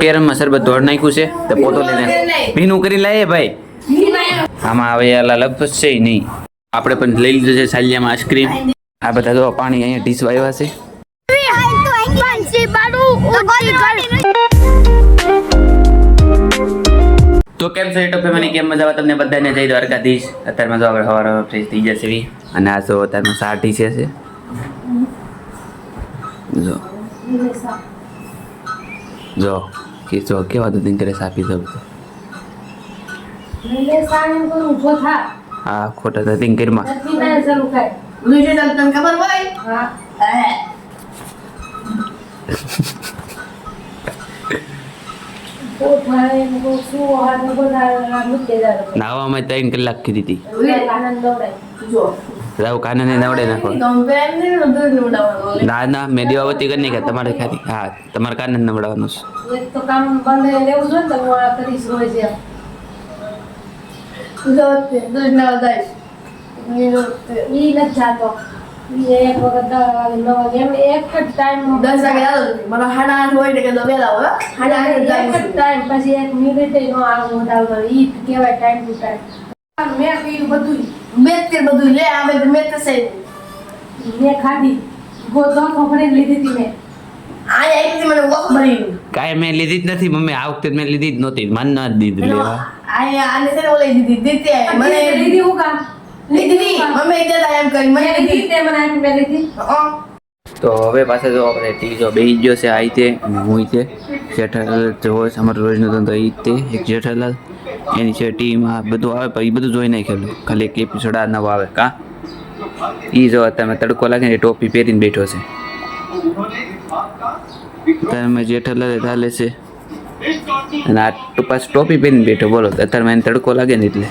કેરમમાં શરબત ધોળ નાખ્યું છે તો પોતો લઈને ભીનું કરી લાવીએ ભાઈ. આમાં હવે આલા લગભગ છે નહીં. આપણે પણ લઈ લીધું છે સાલિયામાં આઈસ્ક્રીમ. આ બધા તો પાણી અહીંયા ડીશ આવ્યા છે. તો કેમ છો યુટ્યુબ ફેમિલી, કેમ મજા આવે તમને બધાને? જઈ દ્વારકાધીશ. અત્યારમાં જો આપણે સવારે ફ્રેશ થઈ જશે એવી. અને આ તો અત્યારમાં 60 છે જો જો કે જો કેવા દૂધ કરે સાપી દઉં તો હા ખોટા તો તિંકરમાં ખબર હોય નાવામાં 3 કલાક કીધી હતી. રાવ કાનને નવડે નાખો. ના ના મેં દીવાવતી કરી નાખ્યા તમારે ખાલી. હા તમારે કાનને નવડાવવાનું છે. એક તો કામ બંધ લેવું જોઈએ ને તો હું આ કરીશ રોજ એમ. દૂધ નવડાવીશ. ઈ નથી જાતો. એક વખત એમ એક જ ટાઈમ 10 વાગે આવો મને 8:30 હોય ને કે વેલા હોય 8:30 એક જ ટાઈમ પછી 1 મિનિટ નો આવું મોઢા ઈ કહેવાય ટાઈમ ટુ ટાઈમ. મેં પીયું બધું લે આવે તો મેં તસે મેં ખાધી ગોતો ખબરે લીધી હતી મેં આ આવી મને વોક ભરી કાઈ મેં લીધી જ નથી મમ્મી. આ વખતે મેં લીધી જ નહોતી. મન ન દીધી લેવા. આને છે ને ઓલે દીધી મને લીધી હું કામ લીધી મમ્મી કહેતા એમ કરી મને લીધી તે મને આને મેં લીધી. તો હવે પાછા જો આપણે ટીવી જો બેહી ગયો છે. આ તે હું તે જેઠાલાલ જો અમારો રોજનો ધંધો ઈ તે એક જેઠાલાલ એની છે ટીવીમાં બધું આવે પણ એ બધું જોઈ નાખેલું. ખાલી એક એપિસોડ આ નવો આવે કા એ જો તમે તડકો લાગે ને ટોપી પહેરીને બેઠો છે. તમે જેઠાલાલ ચાલે છે અને આ પાછું ટોપી પહેરીને બેઠો. બોલો અત્યારે મને તડકો લાગે ને એટલે.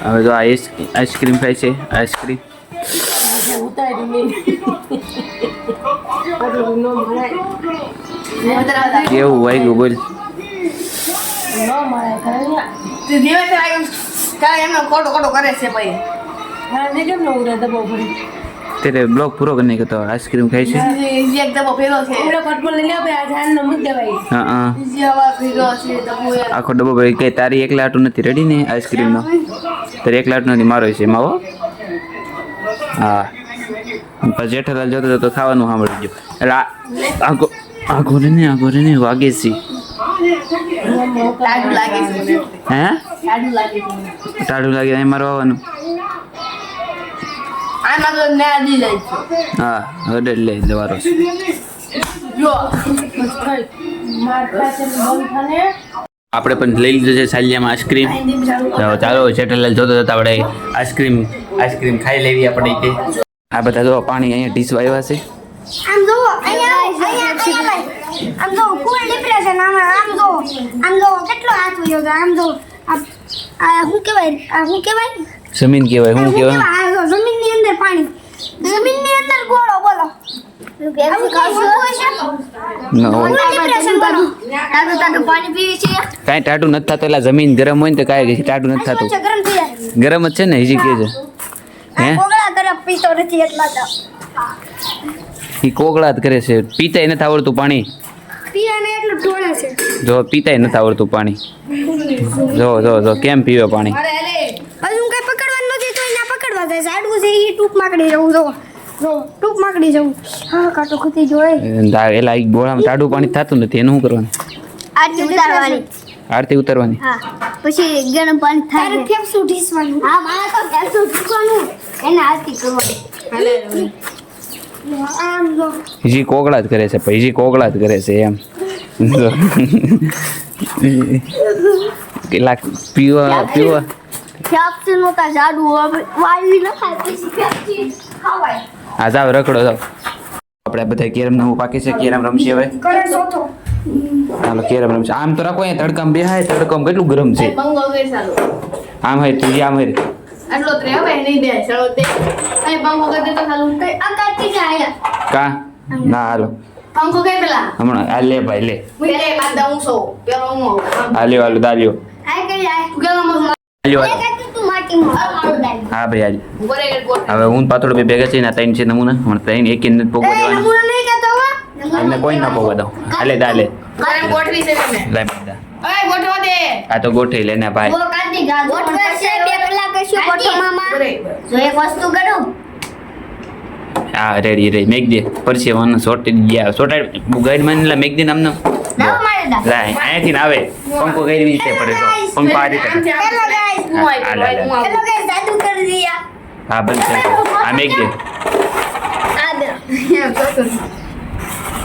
હવે જો આ આઈસ્ક્રીમ ખાય છે. આઈસ્ક્રીમ કેવું વાગ્યું બોલ. તેરે બ્લોગ પૂરો કરીને કે તો આઈસ્ક્રીમ ખાય છે. હા આખો ડબ્બો ભરી કે તારી એકલા આટું નથી રેડી ને આઈસ્ક્રીમ નો? તારે એકલા આટું નથી મારો છે એમાં હો. હા પછી જેઠાલાલ જોતો તો ખાવાનું સાંભળી ગયો એટલે આગો રે ને વાગે છે. હે ટાઢું લાગે અહીં મારો આવવાનું. હા હવે લઈ જવાનો છે. આપણે પણ લઈ લીધું છે સાલિયામાં આઈસ્ક્રીમ. ચાલો જેઠાલાલ જોતો જતા આપણે આઈસ્ક્રીમ ખાઈ લેવી આપણે. આ બધા જો પાણી અહીંયા ડીશ આવ્યા છે. આમ જો અહીંયા આમ જો ફૂલ ડિપ્રેશન આમ જો કેટલો હાથ વયો ગયો. આમ જો આ શું કહેવાય જમીન કહેવાય. શું કહેવાય? આ જો જમીનની અંદર પાણી, જમીનની અંદર ગોળો. બોલો પાણી પીવી છે. કાંઈ ટાટું નથી થતું. એટલે જમીન ગરમ હોય ને તો કાંઈ ટાટું નથી થતું. ગરમ થઈ જાય. ગરમ જ છે ને હજી કે છે. હે કોગળા તરફ પીતો નથી એટલા તો એ કોગળા જ કરે છે. પીતાય નથી આવડતું પાણી. પીવાને એટલું ઢોળે છે. જો પીતાય નથી આવડતું પાણી. જો કેમ પીવે પાણી. હજુ કઈ પકડવાનું નથી તો એના પકડવા જાય છે. આડવું છે એ ટૂંક માકડી જવું. જો ટૂંક માકડી જવું. હા કાટો ખુતી જોડે એલા એક બોળામાં ટાઢું પાણી થતું નથી. એનું શું કરવાનું? આરતી ઉતારવાની. આરતી ઉતારવાની. હા પછી ગરમ પાણી થાય. તારે ફેફસું ઢીસવાનું. હા મારે તો ફેફસું ઢીસવાનું એને આરતી કરવાની. આમ જો હજી કોગળા જ કરે છે. પછી કોગળા જ કરે છે એમ. કેટલાક પીવા ફેફસું નો તા જાડુ વાળી ન ખાય પછી ફેફસી ખવાય. હા જાવ રખડો જાવ. આપણે બધા કેરમ નવું પાકી છે. કેરમ રમશે હવે. કરે સોથો ચાલો કેરમ રમશે. આમ તો રાખો અહીંયા તડકામાં બેહાય. તડકામાં કેટલું ગરમ છે. આમ હોય તું આમ હોય આટલો ત્રે હવે નહીં દે ચલો તે અહીં પંખો કરી દે તો સાલું કઈ આ કાટી જાય. કા ના હાલો પંખો કઈ પેલા હમણાં આ લે ભાઈ લે. મેરે બાદ દઉં સો પેલો હું હાલ્યો હાલો દાલ્યો આ કરી આ તું કેલો મત હાલ્યો હાલો. કાટી તું માટીમાં મારું દાઈ. હા ભાઈ હાલ. બરે ગોટ હવે હું પાતળો બે ભેગા છે ને 3 છે નમૂના. હમણાં 3 એક નથી પોગવા એ દેવાના. નમૂનો નહીં કહેતો હો. એમને કોઈ ના પોગવા દઉં. હાલે દાલે તારે ગોઠવી છે તમે લાય બધા ઓય ગોઠવો દે આ તો ગોઠવી લેને ભાઈ વો કાઢી ગાજો ગોઠવે છે 2 કલાક કશું ગોઠો મામા જો એક વસ્તુ કરું હા રેડી મેક દે પરસે વન સોટી ગયા સોટા ગાઈડ માં મેક દે નામ ના મારે દા લાય અહીંથી ને આવે પંખો કઈ રીતે પડે તો પંખો આ રીતે આમથી આમ હેલો ગાઈસ હું આવી હા, લે, લે. હું હેલો ગાઈસ જાદુ કરી દિયા હા બંધ કર આ મેક દે આ દે આવી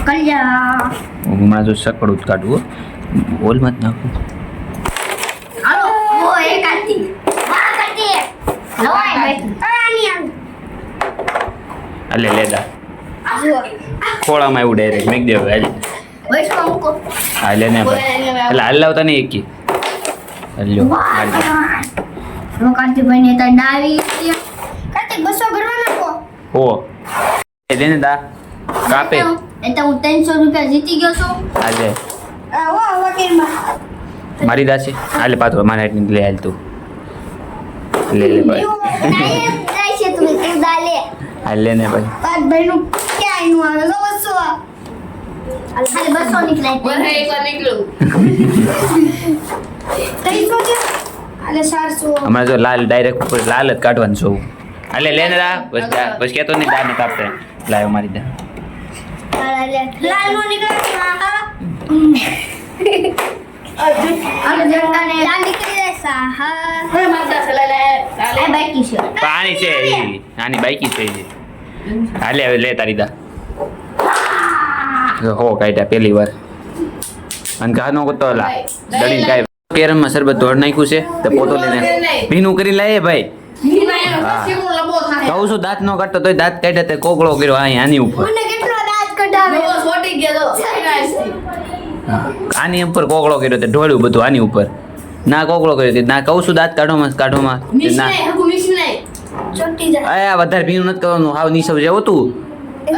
કલ્યા હું હમણાં જો સકડું જ કાઢું હોલ મત નાખું હાલો વો એ કાઢી વાહ કાઢી લવાય ભાઈ આની આમ અલે લેદા જો ખોળામાં એવું ડાયરેક્ટ મેક દે હાલ વૈષ્ણવ મૂકો હા લે ને ભાઈ એટલે હાલ લાવતા નહીં એકી હલ્યો હાલ વો કાઢી ભાઈ ને તો ડાવી કાઢી 200 ભરવા નાખો હો એ દે ને દા કાપે એ તો હું 300 રૂપિયા જીતી ગયો છું હાલે વો વકીલમાં મારી દાસે હાલે પાછો મારા હાથની લે હાલ તું લે ભાઈ જાય છે તું કે દાલે હાલ લે ને ભાઈ બાદ ભાઈનું ક્યાં નું આવે તો 200 ખાલી 200 નીકળાય બરે એકવાર નીકળું 300 છે આલે 400 હમણાં જો લાલ ડાયરેક્ટ ઉપર લાલ જ કાઢવાનું છું હાલે લે ને દા બસ કેતો નહીં દા ને કાપતે લાયો મારી દા લાલ નો નીકળે આલે જંગા ને લાલ નીકળી જાય સાહા હવે માતા સલા લે આ બાકી છે પાણી છે ઈ આની બાઈકી છે ઈ હાલે હવે લે તારી દા હો કાઢ્યા પહેલી વાર અને ગાનો તો લા દડી કાય કેરમમાં શરબત ધોડ નાખ્યું છે તો પોતો લઈને ભીનું કરી લાય ભાઈ કેવું લબો થાય કહું છું દાંત નો કાઢતો તોય દાંત કાઢ્યા તે કોકળો કર્યો અહીં આની ઉપર મને કેટલો દાંત કઢાવે બહુ છોટી ગયો તો આની ઉપર કોકળો કર્યો તે ઢોળ્યું બધું આની ઉપર ના કોકળો કર્યો તે ના કહું છું દાંત કાઢોમાં મિસ ના નહીં હકુ મિસ નહીં ચોટી જાય આ વધારે ભીનું નથી કરવાનું હાવ નીસવ જેવું તું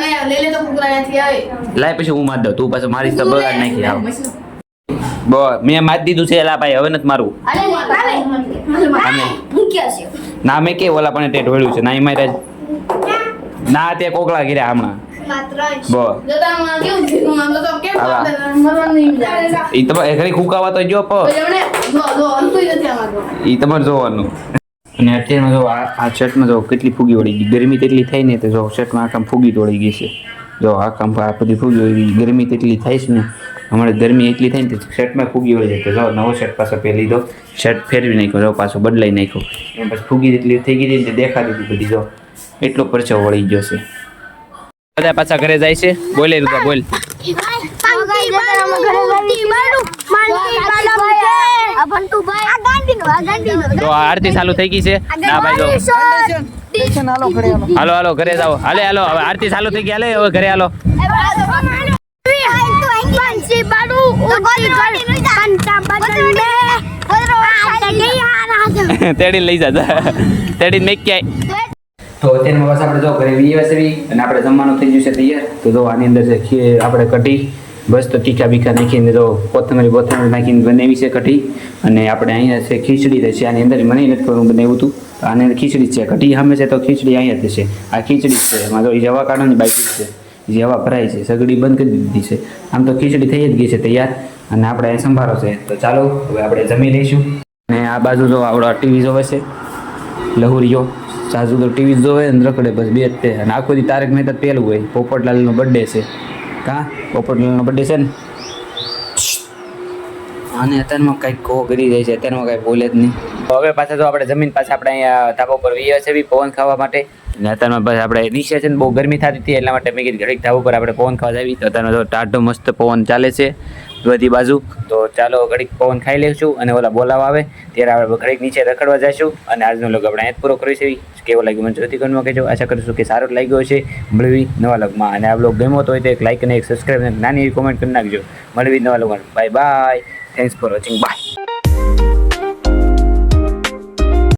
અય લે લે તો કુકરા નથી આવે લાય પછી હું માર દઉં તું પાછું મારી તો બગાડ નાખી આવ બો મેં માર દીધું છે એલા ભાઈ હવે નથી મારું અરે ભાવે અમે મૂક્યા છે ના મેં કે ઓલા પણ તે ઢોળ્યું છે ના એ મારે ના તે કોકળા કર્યા હમણાં માત્ર બો જતામાં કેવું થયું આમ તો કેમ આવા. મરવાનું નહીં જાય ઈ તમારે ઘરે કુકાવા તો જો પ જમણે જો હલતું નથી આમાં ઈ તમારે જોવાનું અને અત્યારમાં જો આ શર્ટમાં જો કેટલી ફૂગી વળી ગઈ ગરમી તેટલી થાય ને તો જો શર્ટમાં આખામ ફૂગી તોડી ગઈ છે જો આખામ આ બધી ફૂગી વળી ગઈ ગરમી તેટલી થાય છે ને હમણાં ગરમી એટલી થાય ને તો શર્ટમાં ફૂગી વળી જાય તો જો નવો શર્ટ પાછો પહેરી લીધો શર્ટ ફેરવી નાખ્યો જો પાછો બદલાઈ નાખ્યો એમ પછી ફૂગી એટલી થઈ ગઈ ને દેખાડી દીધી બધી જો એટલો પરચો વળી ગયો છે બધા પાછા ઘરે જાય છે બોલે રૂપા બોલ તો આ આરતી ચાલુ થઈ ગઈ છે ના ભાઈ જો હાલો હાલો ઘરે જાઓ હાલે હાલો હવે આરતી ચાલુ થઈ ગઈ હાલે હવે ઘરે હાલો તેડી લઈ જા તેડી મેક ક્યાંય તો અત્યારમાં બસ આપણે જો ઘરે વીએ સેવી અને આપણે જમવાનું થઈ ગયું છે તૈયાર તો જો આની અંદર છે આપણે કઢી બસ તો ટીકા બીકા નાખીને તો કોથમરી નાખીને બનાવી છે કઢી અને આપણે અહીંયા છે ખીચડી છે આની અંદર મને નથી ખબર હું બનાવ્યું હતું આની અંદર ખીચડી છે કઢી સામે છે તો ખીચડી અહીંયા જ છે આ ખીચડી જ છે એમાં તો એ જવા કાઢવાની બાકી છે જે હવા ભરાય છે સગડી બંધ કરી દીધી છે આમ તો ખીચડી થઈ જ ગઈ છે તૈયાર અને આપણે અહીં સંભારો છે તો ચાલો હવે આપણે જમી લઈશું અને આ બાજુ જો આપણો ટીવી જોવે છે લહુરીઓ સાસુ તો ટીવી જોવે ને રખડે બસ બે જ તે અને આખો દી તારક મહેતા પેલું હોય પોપટલાલનો બર્થડે છે કાં પોપટલાલનો બર્થડે છે ને અને અત્યારમાં કંઈક કહો કરી જાય છે અત્યારમાં કાંઈ બોલે જ નહીં તો હવે પાછા તો આપણે જમીન પાછા આપણે અહીંયા ધાબા ઉપર વીએ છે પવન ખાવા માટે અને અત્યારમાં બસ આપણે નીચે છે ને બહુ ગરમી થતી હતી એટલા માટે મેં કીધું ઘડીક ધાબા ઉપર આપણે પવન ખાવા જાવી તો અત્યારમાં તો ટાઢો મસ્ત પવન ચાલે છે બધી બાજુ તો ચાલો ઘડીક પવન ખાઈ લઈશું અને ઓલા બોલાવા આવે ત્યારે આપણે ઘડીક નીચે રખડવા જઈશું અને આજનો લોગ આપણે અહીંયા જ પૂરો કરીશું કેવો લાગ્યો મને જરૂરથી કહેજો કહેજો આશા કરીશું કે સારો જ લાગ્યો છે મળવી નવા લોગમાં અને આ બ્લોગ ગમ્યો તો હોય તો એક લાઈક અને એક સબસ્ક્રાઈબ અને નાની એવી કોમેન્ટ કરી નાખજો મળવી નવા લોગમાં bye bye thanks for watching by